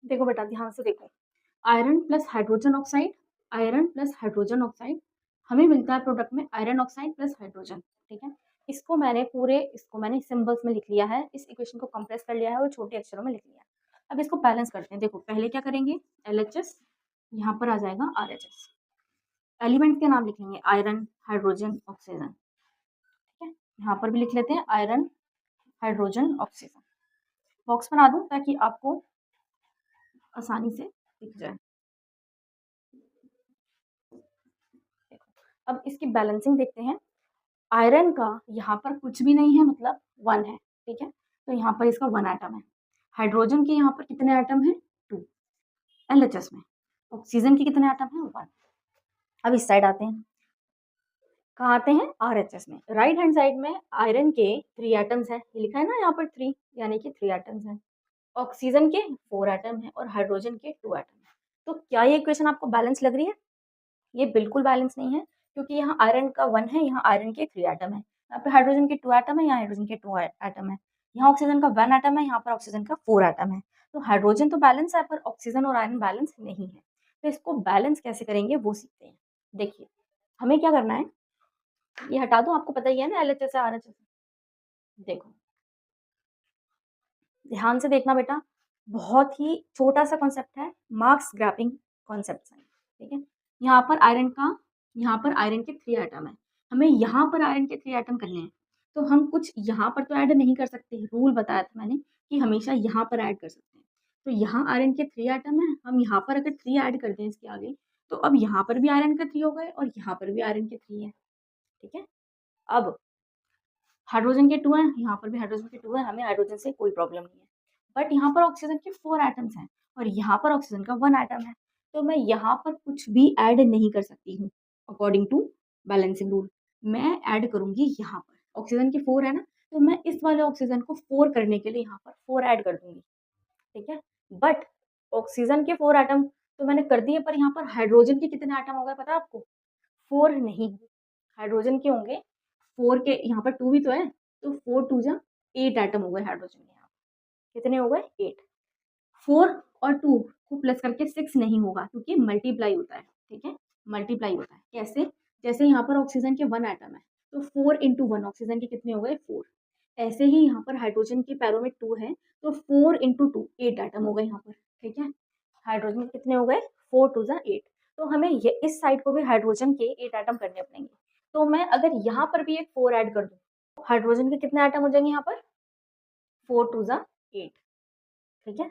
देखो बेटा ध्यान से देखो, iron plus hydrogen oxide, iron plus hydrogen oxide, हमें मिलता है प्रोडक्ट में आयरन ऑक्साइड प्लस हाइड्रोजन। ठीक है, इसको मैंने सिंबल्स में लिख लिया है, इस इक्वेशन को कंप्रेस कर लिया है और छोटे अक्षरों में लिख लिया है। अब इसको बैलेंस करते हैं। देखो पहले क्या करेंगे, LHS, यहाँ पर आ जाएगा RHS, एलिमेंट के नाम लिखेंगे आयरन, हाइड्रोजन, ऑक्सीजन। ठीक है, यहाँ पर भी लिख लेते हैं आयरन, हाइड्रोजन, ऑक्सीजन। बॉक्स बना दूं ताकि आपको आसानी से दिख जाए। अब इसकी बैलेंसिंग देखते हैं। आयरन का यहाँ पर कुछ भी नहीं है, मतलब 1 है। ठीक है, तो यहाँ पर इसका 1 एटम है। हाइड्रोजन के यहाँ पर कितने एटम है, 2 LHS में। ऑक्सीजन के कितने एटम है, 1। अब इस साइड आते हैं, कहाँ आते हैं, RHS में। राइट हैंड साइड में आयरन के 3 एटम्स है, ये लिखा है ना यहाँ पर 3, यानी कि 3 एटम्स है। ऑक्सीजन के 4 एटम है और हाइड्रोजन के 2 एटम है। तो क्या ये इक्वेशन आपको बैलेंस लग रही है? ये बिल्कुल बैलेंस नहीं है, क्योंकि यहाँ आयरन का 1 है, यहाँ आयरन के 3 एटम है, यहाँ पे हाइड्रोजन के 2 एटम है, यहाँ हाइड्रोजन के 2 एटम है, यहाँ ऑक्सीजन का 1 एटम है, यहाँ पर ऑक्सीजन का 4 एटम है। तो हाइड्रोजन तो बैलेंस है, पर ऑक्सीजन और आयरन बैलेंस नहीं है। तो इसको बैलेंस कैसे करेंगे वो सीखते हैं। देखिए हमें क्या करना है, ये हटा दो, आपको पता ही है ना LHS से RHS। देखो ध्यान से देखना बेटा, बहुत ही छोटा सा कॉन्सेप्ट है, मार्क्स ग्रैपिंग कॉन्सेप्ट है। ठीक है, यहाँ पर आयरन के 3 एटम है, हमें यहाँ पर आयरन के 3 एटम करने हैं। तो हम कुछ यहाँ पर तो ऐड नहीं कर सकते, रूल बताया था मैंने कि हमेशा यहाँ पर ऐड कर सकते हैं। तो यहाँ आयरन के 3 एटम है, हम यहाँ पर अगर 3 ऐड कर दें इसके आगे, तो अब यहाँ पर भी आयरन का 3 हो गए और यहाँ पर भी आयरन के 3 है। ठीक है, अब हाइड्रोजन के 2 हैं, यहाँ पर भी हाइड्रोजन के 2 हैं, हमें हाइड्रोजन से कोई प्रॉब्लम नहीं है। बट यहाँ पर ऑक्सीजन के 4 एटम्स हैं और यहाँ पर ऑक्सीजन का 1 एटम है, तो मैं यहाँ पर कुछ भी ऐड नहीं कर सकती हूँ। अकॉर्डिंग टू बैलेंसिंग रूल मैं ऐड करूँगी यहाँ पर, ऑक्सीजन के 4 है ना, तो मैं इस वाले ऑक्सीजन को 4 करने के लिए यहाँ पर 4 ऐड कर दूंगी। ठीक है, बट ऑक्सीजन के 4 एटम तो मैंने कर दिए, पर यहाँ पर हाइड्रोजन के कितने एटम हो गए पता है आपको? 4 नहीं, हाइड्रोजन के होंगे 4 के, यहाँ पर 2 भी तो है, तो 4 2 जा 8 एटम हो गए हाइड्रोजन के। यहाँ कितने हो गए, 8। 4 और 2 को प्लस करके 6 नहीं होगा, क्योंकि मल्टीप्लाई होता है। ठीक है, मल्टीप्लाई होता है कैसे, जैसे यहाँ पर ऑक्सीजन के 1 एटम है, तो 4 इंटू 1 ऑक्सीजन के कितने हो गए, 4। ऐसे ही यहाँ पर हाइड्रोजन के पैरों में 2 है, तो 4 इंटू 2 8 एटम हो गए यहाँ पर। ठीक है, हाइड्रोजन के कितने हो गए, 4 2 जा 8। तो हमें ये इस साइड को भी हाइड्रोजन के 8 एटम करने पड़ेंगे। तो मैं अगर यहाँ पर भी एक 4 ऐड कर दूँ, हाइड्रोजन के कितने एटम हो जाएंगे यहाँ पर, 4 2 जा 8। ठीक है,